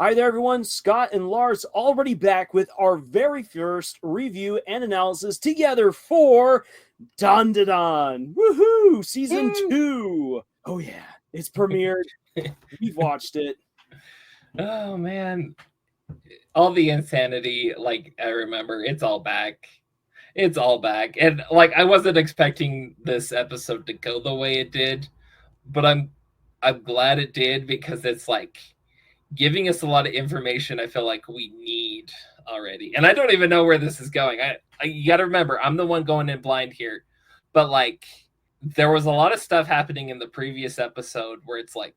Hi there, everyone. Scott and Lars already back with our very first review and analysis together for Dandadan. Woohoo! Season 2. Oh, yeah. It's premiered. We've watched it. Oh, man. All the insanity, like, I remember, it's all back. It's all back. And, like, I wasn't expecting this episode to go the way it did, but I'm glad it did because it's, like, giving us a lot of information I feel like we need already. And I don't even know where this is going. You got to remember, I'm the one going in blind here. But, like, there was a lot of stuff happening in the previous episode where it's like,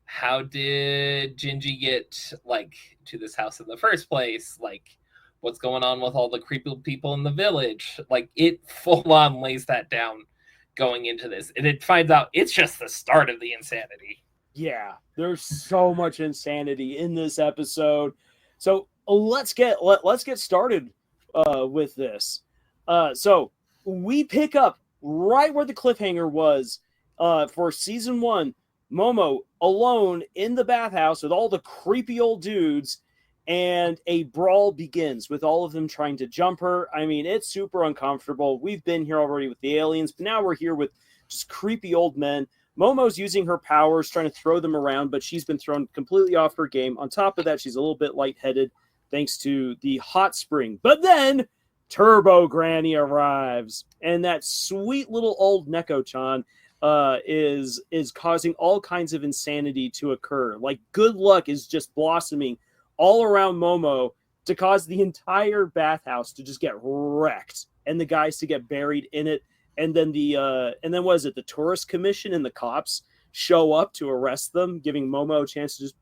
how did Jiji get, like, to this house in the first place? Like, what's going on with all the creepy people in the village? Like, it full on lays that down going into this. And it finds out it's just the start of the insanity. Yeah, there's so much insanity in this episode. So let's get started with this. So we pick up right where the cliffhanger was for season 1. Momo alone in the bathhouse with all the creepy old dudes, and a brawl begins with all of them trying to jump her. I mean, it's super uncomfortable. We've been here already with the aliens, but now we're here with just creepy old men. Momo's using her powers, trying to throw them around, but she's been thrown completely off her game. On top of that, she's a little bit lightheaded thanks to the hot spring. But then Turbo Granny arrives, and that sweet little old Neko-chan is causing all kinds of insanity to occur. Like, good luck is just blossoming all around Momo to cause the entire bathhouse to just get wrecked and the guys to get buried in it. And then what is it? The tourist commission and the cops show up to arrest them, giving Momo a chance to just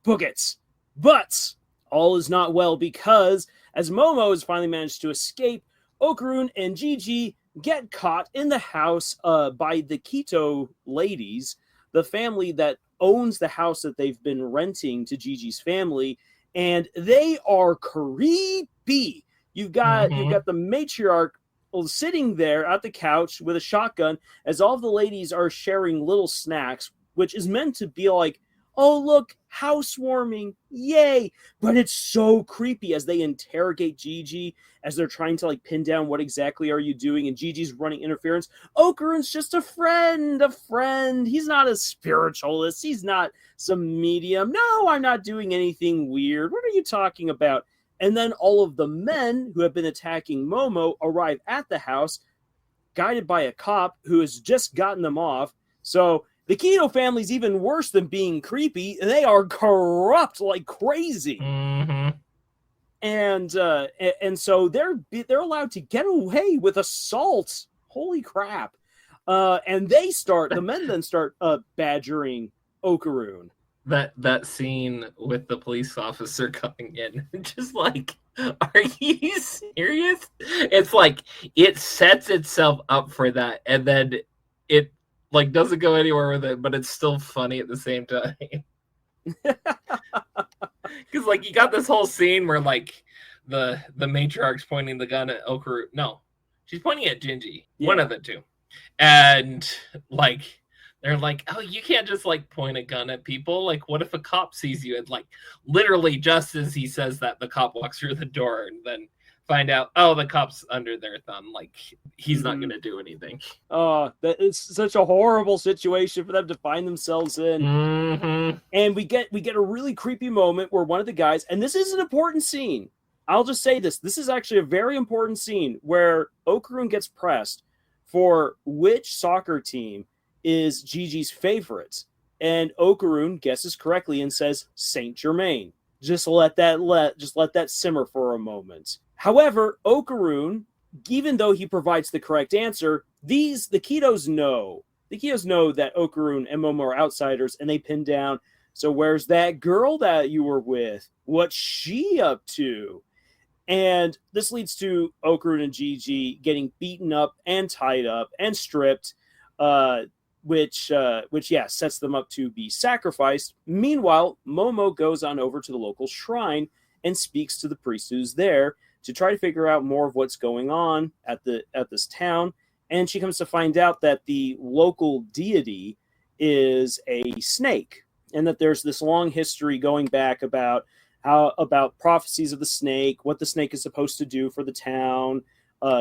book it. But all is not well, because as Momo has finally managed to escape, Okarun and Jiji get caught in the house by the Kito ladies, the family that owns the house that they've been renting to Jiji's family, and they are creepy. You've got the matriarch sitting there at the couch with a shotgun as all of the ladies are sharing little snacks, which is meant to be like, oh, look, housewarming, yay. But it's so creepy as they interrogate Jiji, as they're trying to, like, pin down what exactly are you doing, and Gigi's running interference. Okarun's just a friend. He's not a spiritualist. He's not some medium. No, I'm not doing anything weird. What are you talking about? And then all of the men who have been attacking Momo arrive at the house, guided by a cop who has just gotten them off. So the Kito family's even worse than being creepy. They are corrupt like crazy. And so they're allowed to get away with assault. Holy crap. And the men then start badgering Okarun. That scene with the police officer coming in, just like, are you serious? It's like, it sets itself up for that, and then it, like, doesn't go anywhere with it, but it's still funny at the same time. Because, like, you got this whole scene where, like, the matriarch's pointing the gun at Okarun. No, she's pointing at Jiji. Yeah. One of the two. And, like, they're like, oh, you can't just, like, point a gun at people. Like, what if a cop sees you? And, like, literally just as he says that, the cop walks through the door, and then find out, oh, the cop's under their thumb. Like, he's not going to do anything. That is such a horrible situation for them to find themselves in. And we get a really creepy moment where one of the guys, and this is an important scene. I'll just say this. This is actually a very important scene where Okarun gets pressed for which soccer team is Jiji's favorite. And Okarun guesses correctly and says Saint Germain. Just let that simmer for a moment. However, Okarun, even though he provides the correct answer, the Kitos know. The Kitos know that Okarun and Momo are outsiders, and they pin down, so where's that girl that you were with? What's she up to? And this leads to Okarun and Jiji getting beaten up and tied up and stripped, which sets them up to be sacrificed. Meanwhile, Momo goes on over to the local shrine and speaks to the priest who's there to try to figure out more of what's going on at this town. And she comes to find out that the local deity is a snake. and that there's this long history going back about prophecies of the snake, what the snake is supposed to do for the town,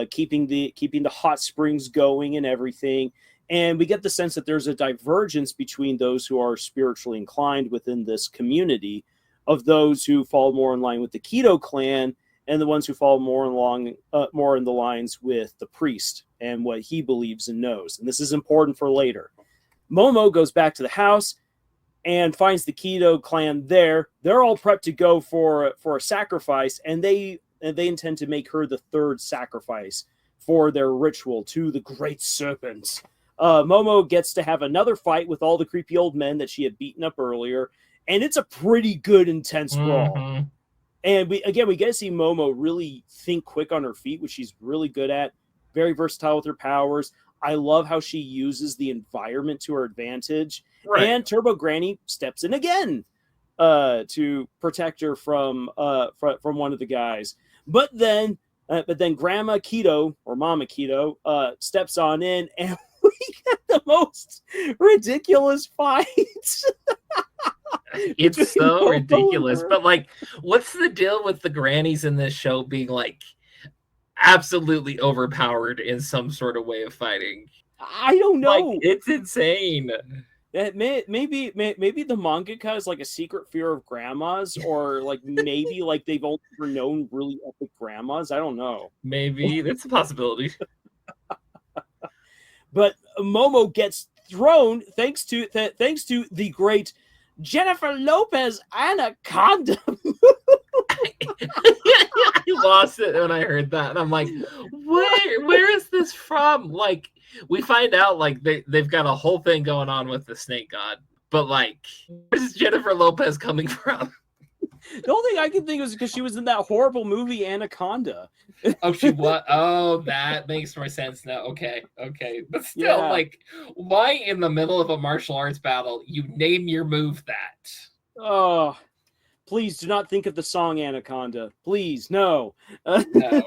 keeping the hot springs going and everything. And we get the sense that there's a divergence between those who are spiritually inclined within this community, of those who fall more in line with the Kito clan and the ones who fall more in the lines with the priest and what he believes and knows. And this is important for later. Momo goes back to the house and finds the Kito clan there. They're all prepped to go for a sacrifice, and they intend to make her the third sacrifice for their ritual to the great serpent. Momo gets to have another fight with all the creepy old men that she had beaten up earlier, and it's a pretty good, intense brawl. And we get to see Momo really think quick on her feet, which she's really good at. Very versatile with her powers. I love how she uses the environment to her advantage. Right. And Turbo Granny steps in again to protect her from one of the guys. But then Grandma Kito, or Mama Kito, steps on in, and we get the most ridiculous fights. It's so ridiculous. But like, what's the deal with the grannies in this show being like absolutely overpowered in some sort of way of fighting? I don't know. Like, it's insane. Maybe the mangaka is like a secret fear of grandmas, or like maybe like they've only ever known really epic grandmas. I don't know. Maybe that's a possibility. But Momo gets thrown thanks to the great Jennifer Lopez Anaconda. I lost it when I heard that, and I'm like, where is this from? Like, we find out like they've got a whole thing going on with the snake god, but like, where's Jennifer Lopez coming from? The only thing I can think was because she was in that horrible movie Anaconda. Oh, she what? Oh, that makes more sense now. Okay. But still, like, why in the middle of a martial arts battle you name your move that? Oh, please do not think of the song Anaconda. Please, no. No.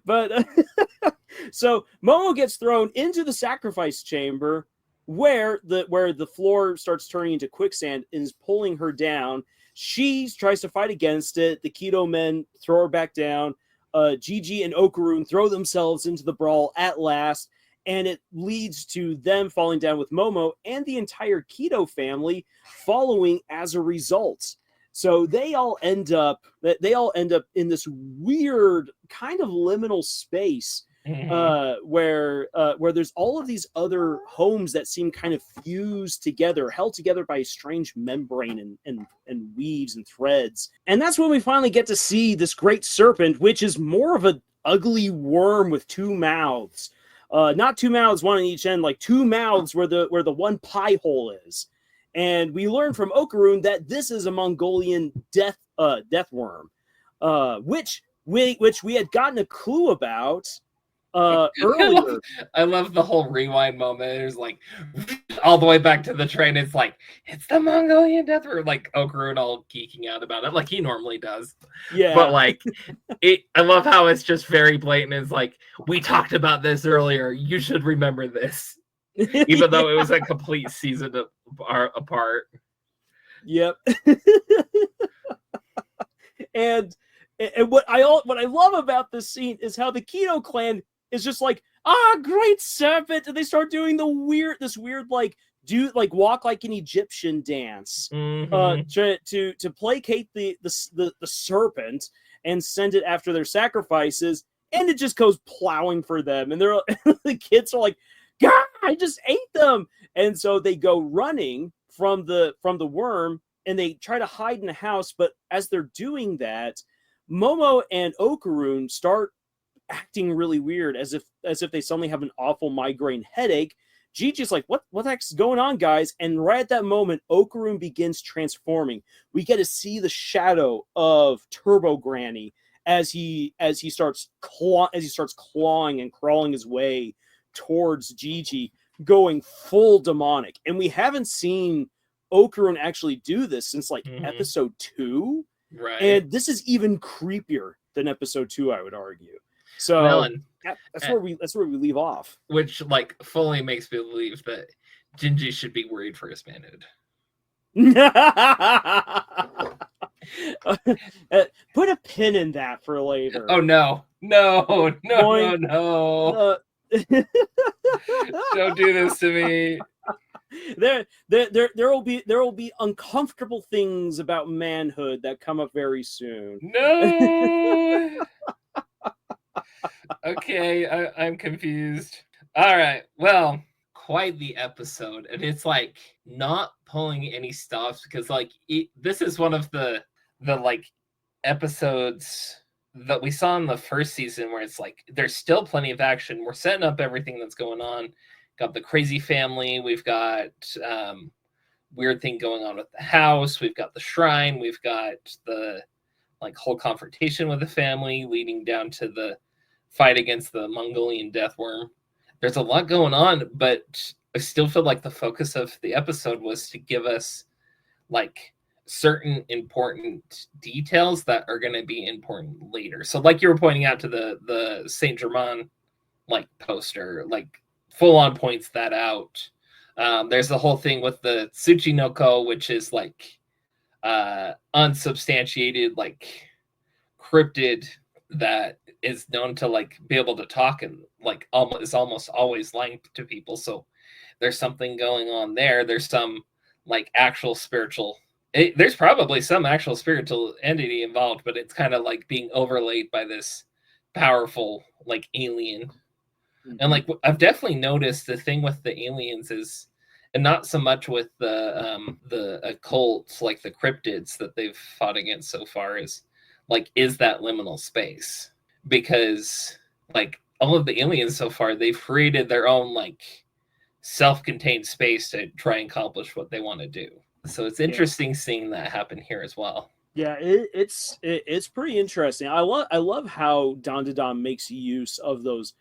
But so Momo gets thrown into the sacrifice chamber, where the floor starts turning into quicksand and is pulling her down. She tries to fight against it. The Kito men throw her back down. Jiji and Okarun throw themselves into the brawl at last, and it leads to them falling down with Momo and the entire Kito family following as a result. So they all end up in this weird kind of liminal space where there's all of these other homes that seem kind of fused together, held together by a strange membrane and weaves and threads. And that's when we finally get to see this great serpent, which is more of an ugly worm with two mouths. Not two mouths, one on each end, like two mouths where the one pie hole is. And we learn from Okarun that this is a Mongolian death worm, which we had gotten a clue about earlier. I love the whole rewind moment. There's like all the way back to the train. It's like, it's the Mongolian death worm. Like Okarun all geeking out about it, like he normally does. Yeah. But like, I love how it's just very blatant. It's like, we talked about this earlier. You should remember this. Even though it was a complete season apart. Yep. And what I love about this scene is how the Kito clan is just like, great serpent, and they start doing this weird like walk like an Egyptian dance to placate the serpent and send it after their sacrifices, and it just goes plowing for them, and they're the kids are like, God, I just ate them. And so they go running from the worm, and they try to hide in the house. But as they're doing that, Momo and Okarun start acting really weird, as if they suddenly have an awful migraine headache. Gigi's like, what the heck's going on, guys? And right at that moment, Okarun begins transforming. We get to see the shadow of Turbo Granny as he starts clawing and crawling his way towards Jiji, going full demonic. And we haven't seen Okarun actually do this since like episode 2. Right. And this is even creepier than episode 2, I would argue. So that's where we leave off. Which like fully makes me believe that Jinji should be worried for his manhood. Put a pin in that for later. Oh no. No. Don't do this to me. There will be uncomfortable things about manhood that come up very soon. No. Okay, I'm confused. All right, well, quite the episode, and it's like not pulling any stops because like this is one of the like episodes that we saw in the first season where it's like there's still plenty of action. We're setting up everything that's going on. Got the crazy family. We've got weird thing going on with the house. We've got the shrine. We've got the like whole confrontation with the family leading down to the fight against the Mongolian death worm. There's a lot going on, but I still feel like the focus of the episode was to give us like certain important details that are going to be important later. So like you were pointing out to the Saint Germain like poster, like full on points that out. There's the whole thing with the Tsuchinoko, which is like unsubstantiated like cryptid that is known to like be able to talk and like almost always lying to people. So there's something going on there. There's some like actual spiritual there's probably some actual spiritual entity involved, but it's kind of like being overlaid by this powerful like alien. Mm-hmm. And like I've definitely noticed the thing with the aliens is, and not so much with the occults like the cryptids that they've fought against so far, is that liminal space. Because like all of the aliens so far, they've created their own like self-contained space to try and accomplish what they want to do. So it's interesting seeing that happen here as well. Yeah, it's pretty interesting. I love how Dandadan makes use of those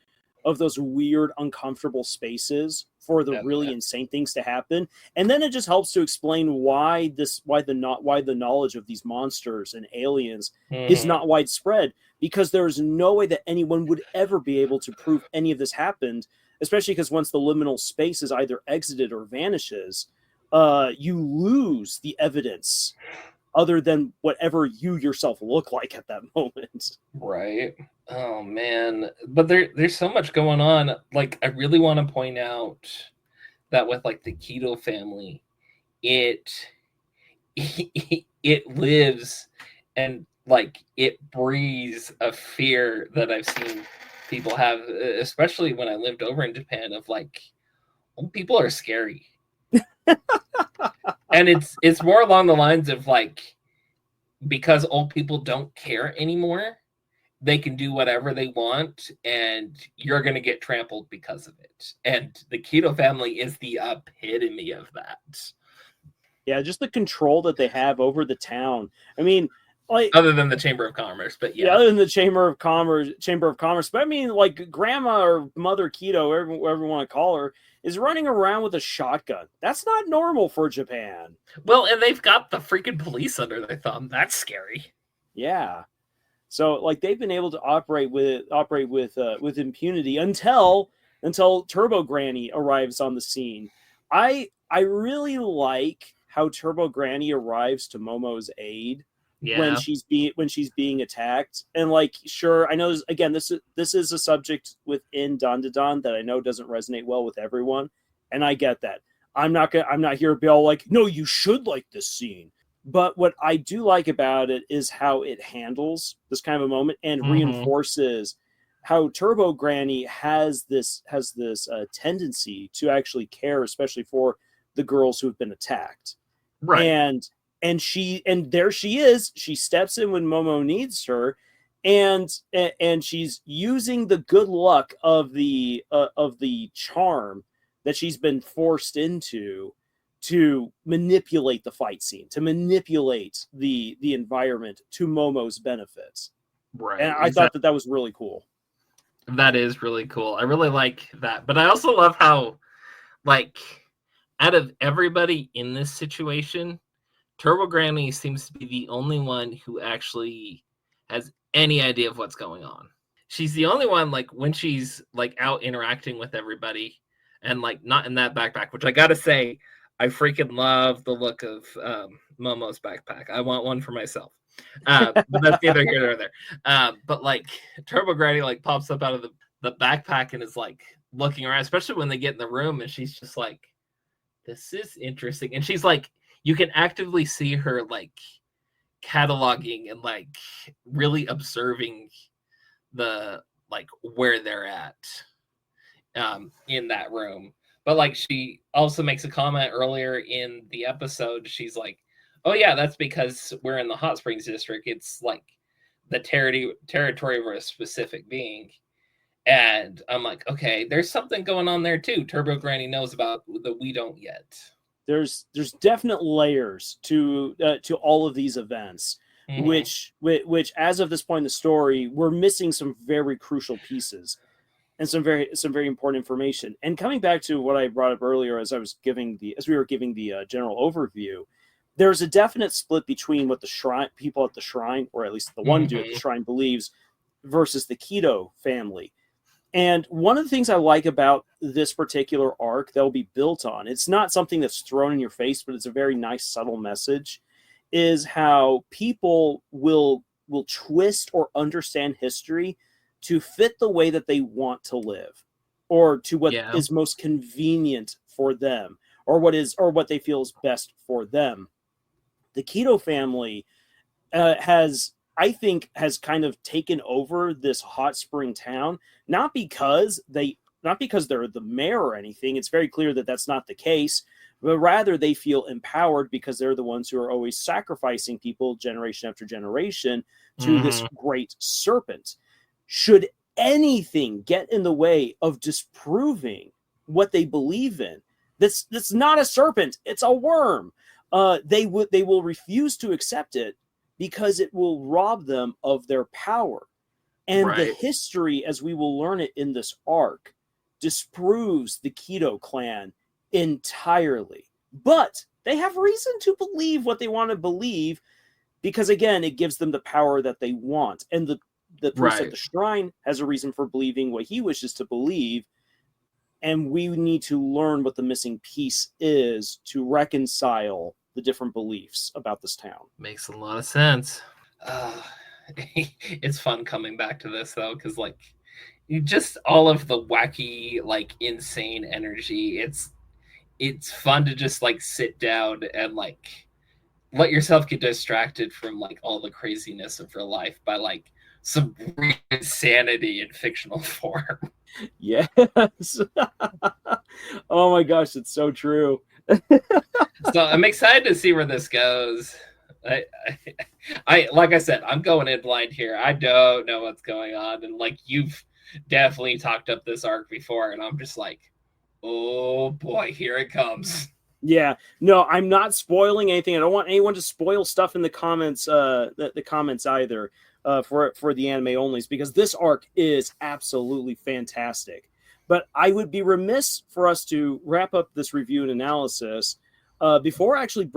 weird, uncomfortable spaces for the really insane things to happen, and then it just helps to explain why the knowledge of these monsters and aliens is not widespread, because there's no way that anyone would ever be able to prove any of this happened, especially because once the liminal space is either exited or vanishes, you lose the evidence other than whatever you yourself look like at that moment. Right. Oh man, but there's so much going on. Like I really want to point out that with like the Kito family, it lives and like it breathes a fear that I've seen people have, especially when I lived over in Japan, of like old people are scary. And it's more along the lines of like, because old people don't care anymore, they can do whatever they want and you're going to get trampled because of it. And the Kito family is the epitome of that. Yeah, just the control that they have over the town. I mean, like, other than the Chamber of Commerce, but yeah, other than the Chamber of Commerce. But I mean, like Grandma or Mother Kito, whatever you want to call her, is running around with a shotgun. That's not normal for Japan. Well, and they've got the freaking police under their thumb. That's scary. Yeah. So like they've been able to operate with impunity until Turbo Granny arrives on the scene. I really like how Turbo Granny arrives to Momo's aid when she's being attacked. And like, sure, I know this is a subject within Dandadan that I know doesn't resonate well with everyone, and I get that. I'm not here to be all like, no, you should like this scene. But what I do like about it is how it handles this kind of a moment and reinforces how Turbo Granny has this tendency to actually care, especially for the girls who have been attacked. Right. And there she is. She steps in when Momo needs her, and she's using the good luck of the charm that she's been forced into to manipulate the fight scene, to manipulate the environment to Momo's benefits. Right. And I thought that was really cool. That is really cool. I really like that. But I also love how, like, out of everybody in this situation, Turbo Granny seems to be the only one who actually has any idea of what's going on. She's the only one, like, when she's, like, out interacting with everybody, and like not in that backpack, which I gotta say, I freaking love the look of Momo's backpack. I want one for myself. But that's neither here nor there. But like Turbo Granny like pops up out of the backpack and is like looking around, especially when they get in the room, and she's just like, this is interesting. And she's like, you can actively see her like cataloging and like really observing the like where they're at in that room. But like she also makes a comment earlier in the episode. She's like, oh yeah, that's because we're in the Hot Springs district. It's like the territory of a specific being. And I'm like, okay, there's something going on there too. Turbo Granny knows about that we don't yet. There's definite layers to all of these events, which as of this point in the story, we're missing some very crucial pieces and some very important information. And coming back to what I brought up earlier, as we were giving the general overview, there's a definite split between what the people at the shrine, or at least the one dude at the shrine, believes versus the Kito family. And one of the things I like about this particular arc that will be built on, it's not something that's thrown in your face, but it's a very nice, subtle message, is how people will twist or understand history to fit the way that they want to live, or to what is most convenient for them, or what they feel is best for them. The Kito family has kind of taken over this hot spring town, not because they're the mayor or anything. It's very clear that that's not the case, but rather they feel empowered because they're the ones who are always sacrificing people generation after generation to this great serpent. Should anything get in the way of disproving what they believe in, that's not a serpent, it's a worm, they will refuse to accept it, because it will rob them of their power. And the history, as we will learn it in this arc, disproves the Kito clan entirely. But they have reason to believe what they want to believe, because, again, it gives them the power that they want. And the priest at the shrine has a reason for believing what he wishes to believe. And we need to learn what the missing piece is to reconcile the different beliefs about this town. Makes a lot of sense. It's fun coming back to this though, because like just all of the wacky, like insane energy. It's fun to just like sit down and like let yourself get distracted from like all the craziness of your life by like some real insanity in fictional form. Yes. Oh my gosh, it's so true. So I'm excited to see where this goes. I like I said, I'm going in blind here. I don't know what's going on, and like you've definitely talked up this arc before, and I'm just like, oh boy, here it comes. Yeah, no, I'm not spoiling anything. I don't want anyone to spoil stuff in the comments. The comments either for the anime onlys, because this arc is absolutely fantastic. But I would be remiss for us to wrap up this review and analysis before actually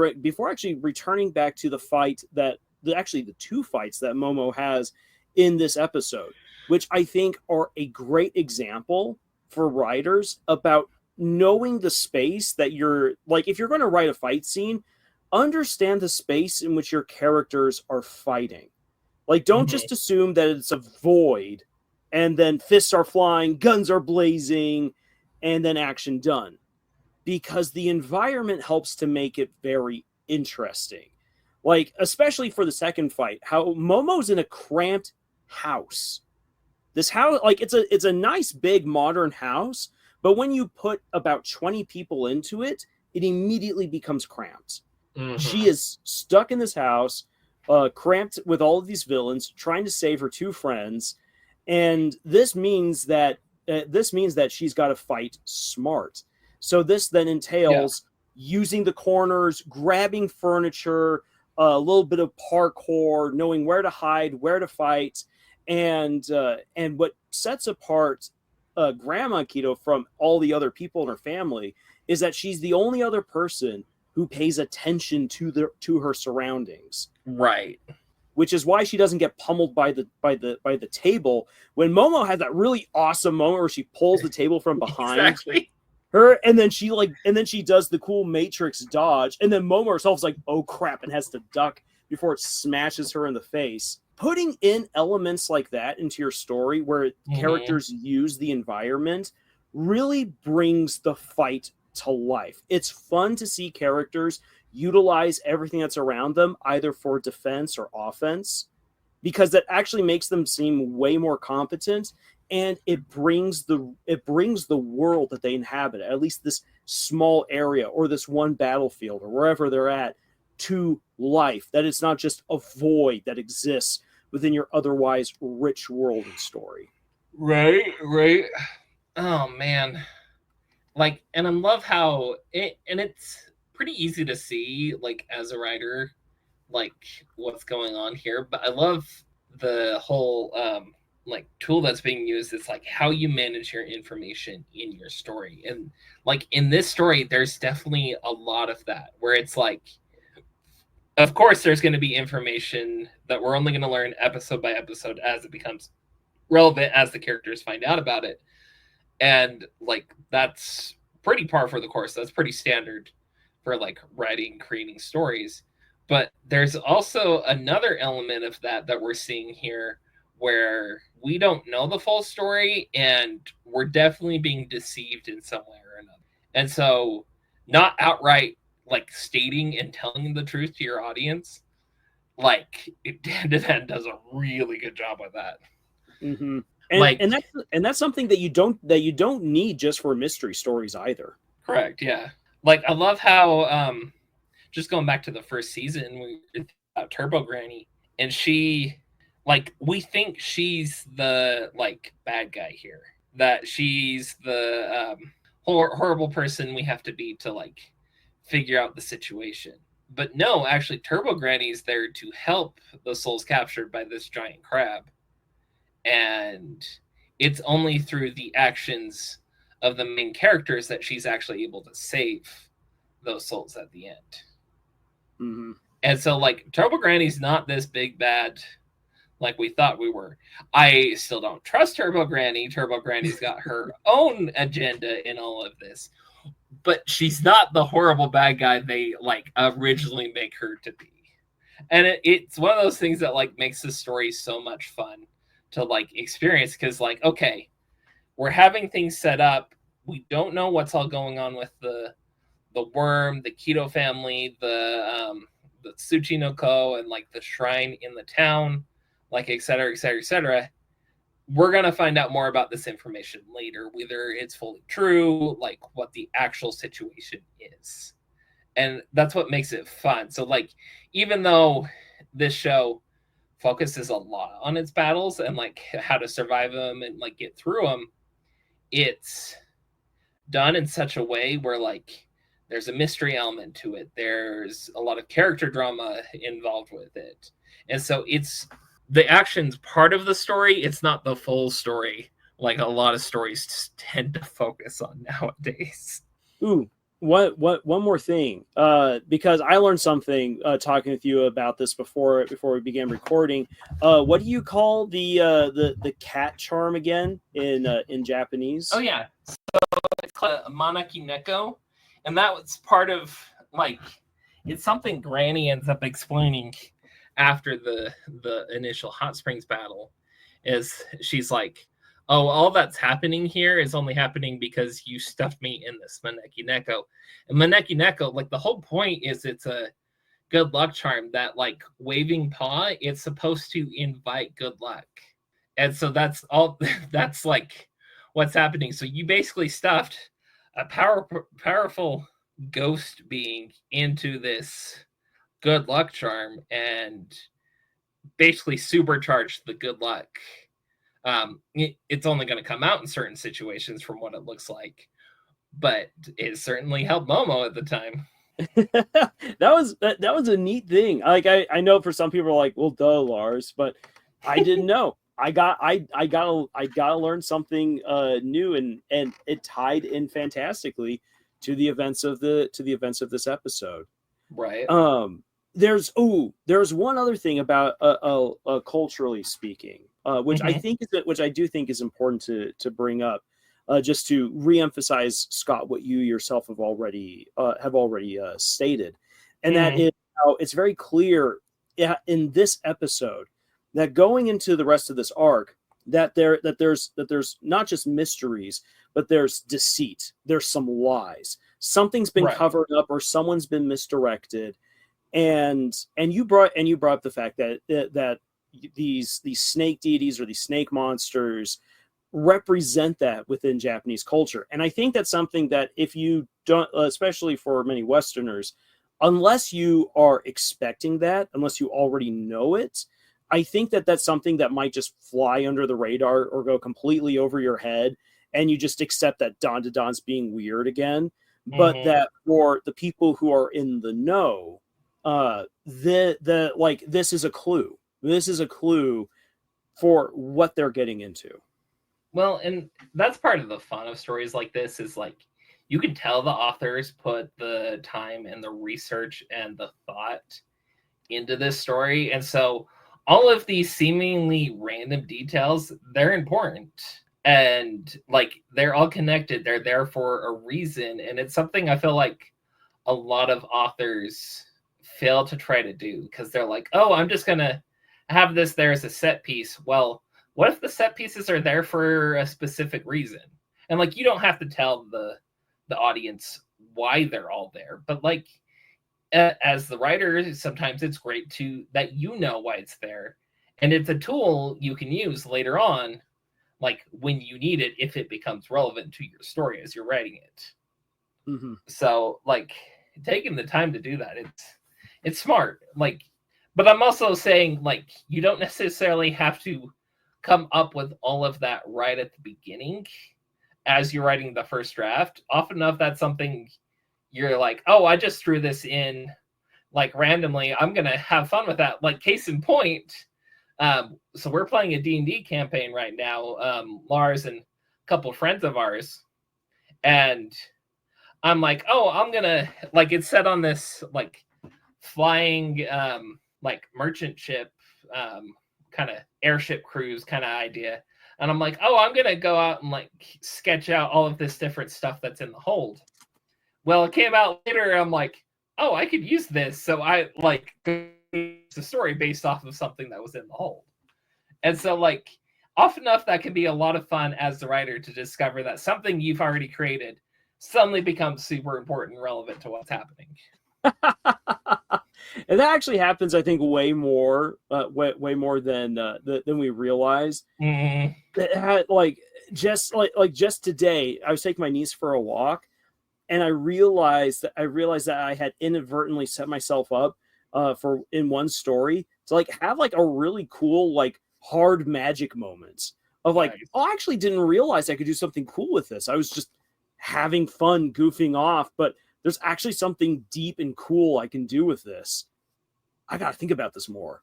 returning back to the fight the two fights that Momo has in this episode, which I think are a great example for writers about knowing the space that you're like. If you're going to write a fight scene, understand the space in which your characters are fighting. Like, don't just assume that it's a void and then fists are flying, guns are blazing, and then action done. Because the environment helps to make it very interesting. Like, especially for the second fight, how Momo's in a cramped house. This house, like, it's a nice, big, modern house, but when you put about 20 people into it, it immediately becomes cramped. She is stuck in this house, cramped with all of these villains, trying to save her two friends. And this means that she's got to fight smart. So this then entails using the corners, grabbing furniture, a little bit of parkour, knowing where to hide, where to fight, and what sets apart Grandma Kito from all the other people in her family is that she's the only other person who pays attention to her surroundings. Right. Which is why she doesn't get pummeled by the table. When Momo has that really awesome moment where she pulls the table from behind. Exactly. her, and then she does the cool Matrix dodge, and then Momo herself's like, oh crap, and has to duck before it smashes her in the face. Putting in elements like that into your story where characters use the environment really brings the fight to life. It's fun to see characters utilize everything that's around them, either for defense or offense, because that actually makes them seem way more competent, and it brings the world that they inhabit, at least this small area or this one battlefield or wherever they're at, to life. That it's not just a void that exists within your otherwise rich world and story. Right. Oh man. Like, and I love how it's pretty easy to see, like, as a writer, like, what's going on here. But I love the whole like tool that's being used. It's like how you manage your information in your story. And like in this story, there's definitely a lot of that where it's like, of course, there's going to be information that we're only going to learn episode by episode as it becomes relevant, as the characters find out about it. And like, that's pretty par for the course. That's pretty standard for like writing, creating stories. But there's also another element of that we're seeing here where we don't know the full story and we're definitely being deceived in some way or another. And so not outright like stating and telling the truth to your audience, like Dandadan does a really good job with that. Mm-hmm. And that's something that you don't need just for mystery stories either. Correct. Yeah. Like I love how just going back to the first season, we Turbo Granny, and she, like, we think she's the like bad guy here, that she's the horrible person we have to be to like figure out the situation. But no, actually, Turbo Granny's there to help the souls captured by this giant crab. And it's only through the actions of the main characters that she's actually able to save those souls at the end. Mm-hmm. And so, like, Turbo Granny's not this big bad like we thought we were. I still don't trust Turbo Granny. Turbo Granny's got her own agenda in all of this. But she's not the horrible bad guy they like originally make her to be. And it's one of those things that like makes the story so much fun to like experience, because like, okay, we're having things set up. We don't know what's all going on with the worm, the Kito family, the Tsuchinoko, and like the shrine in the town, like et cetera, et cetera, et cetera. We're going to find out more about this information later, whether it's fully true, like what the actual situation is. And that's what makes it fun. So like, even though this show focuses a lot on its battles and like how to survive them and like get through them, it's done in such a way where like there's a mystery element to it. There's a lot of character drama involved with it. And so it's the action's part of the story. It's not the full story like a lot of stories tend to focus on nowadays. Ooh, one more thing, because I learned something talking with you about this before we began recording. What do you call the cat charm again in Japanese? Oh yeah, so it's called Manaki Neko, and that was part of like, it's something Granny ends up explaining after the initial Hot Springs battle. Is she's like, oh, all that's happening here is only happening because you stuffed me in this Maneki Neko. And Maneki Neko, like the whole point is it's a good luck charm that like waving paw, it's supposed to invite good luck. And so that's all, that's like what's happening. So you basically stuffed a powerful ghost being into this good luck charm and basically supercharged the good luck. It's only going to come out in certain situations from what it looks like, but it certainly helped Momo at the time. that was a neat thing. Like I know for some people are like, well, duh, Lars, but I didn't know. I gotta learn something new, and it tied in fantastically to the events of this episode. Right. There's one other thing about culturally speaking, which I do think is important to bring up. just to reemphasize, Scott, what you yourself have already stated, and that is how it's very clear in this episode that going into the rest of this arc that there's not just mysteries, but there's deceit. There's some lies. Something's been covered up, or someone's been misdirected, and you brought up the fact that these snake deities or these snake monsters represent that within Japanese culture. And I think that's something that if you don't, especially for many Westerners, unless you are expecting that, unless you already know it, I think that that's something that might just fly under the radar or go completely over your head, and you just accept that Dandadan's being weird again. But that for the people who are in the know, this is a clue. This is a clue for what they're getting into. Well, and that's part of the fun of stories like this, is like you can tell the authors put the time and the research and the thought into this story. And so all of these seemingly random details, they're important. And like they're all connected. They're there for a reason. And it's something I feel like a lot of authors fail to try to do, because they're like, oh, I'm just going to have this there as a set piece. Well, what if the set pieces are there for a specific reason? And like, you don't have to tell the audience why they're all there, but like, as the writer, sometimes it's great that you know why it's there, and it's a tool you can use later on, like when you need it, if it becomes relevant to your story as you're writing it. So like taking the time to do that, it's smart. Like, but I'm also saying, like, you don't necessarily have to come up with all of that right at the beginning as you're writing the first draft. Often enough, that's something you're like, oh, I just threw this in like randomly. I'm going to have fun with that. Like, case in point, so we're playing a D&D campaign right now, Lars and a couple friends of ours. And I'm like, oh, I'm going to, like, it's set on this, like, flying, like, merchant ship, kind of airship cruise kind of idea. And I'm like, oh, I'm going to go out and, like, sketch out all of this different stuff that's in the hold. Well, it came out later, I'm like, oh, I could use this. So I, like, the story based off of something that was in the hold. And so, like, often enough, that can be a lot of fun as the writer to discover that something you've already created suddenly becomes super important and relevant to what's happening. And that actually happens, I think, way more than we realize. Just today, I was taking my niece for a walk, and I realized that I had inadvertently set myself up for in one story to like have like a really cool like hard magic moment of like, nice. Oh, I actually didn't realize I could do something cool with this. I was just having fun goofing off, but there's actually something deep and cool I can do with this. I gotta think about this more.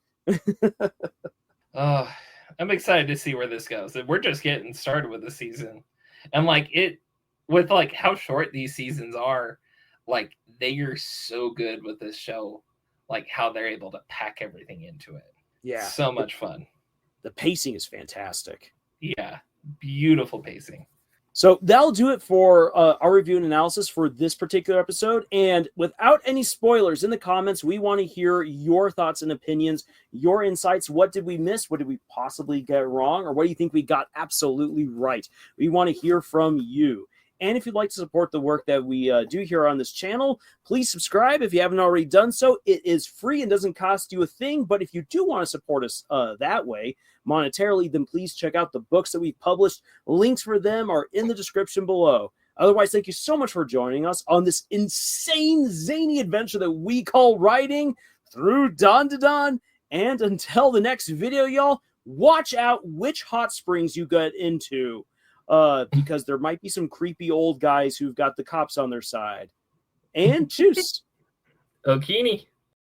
I'm excited to see where this goes. We're just getting started with the season, and like it, with like how short these seasons are, like they are so good with this show, like how they're able to pack everything into it. Yeah, so much fun. The pacing is fantastic. Yeah, beautiful pacing. So that'll do it for our review and analysis for this particular episode. And without any spoilers, in the comments, we want to hear your thoughts and opinions, your insights. What did we miss? What did we possibly get wrong? Or what do you think we got absolutely right? We want to hear from you. And if you'd like to support the work that we do here on this channel, please subscribe if you haven't already done so. It is free and doesn't cost you a thing. But if you do want to support us that way, monetarily, then please check out the books that we've published. Links for them are in the description below. Otherwise, thank you so much for joining us on this insane, zany adventure that we call writing through Dandadan. And until the next video, y'all, watch out which hot springs you get into. Because there might be some creepy old guys who've got the cops on their side. And choose. Okini.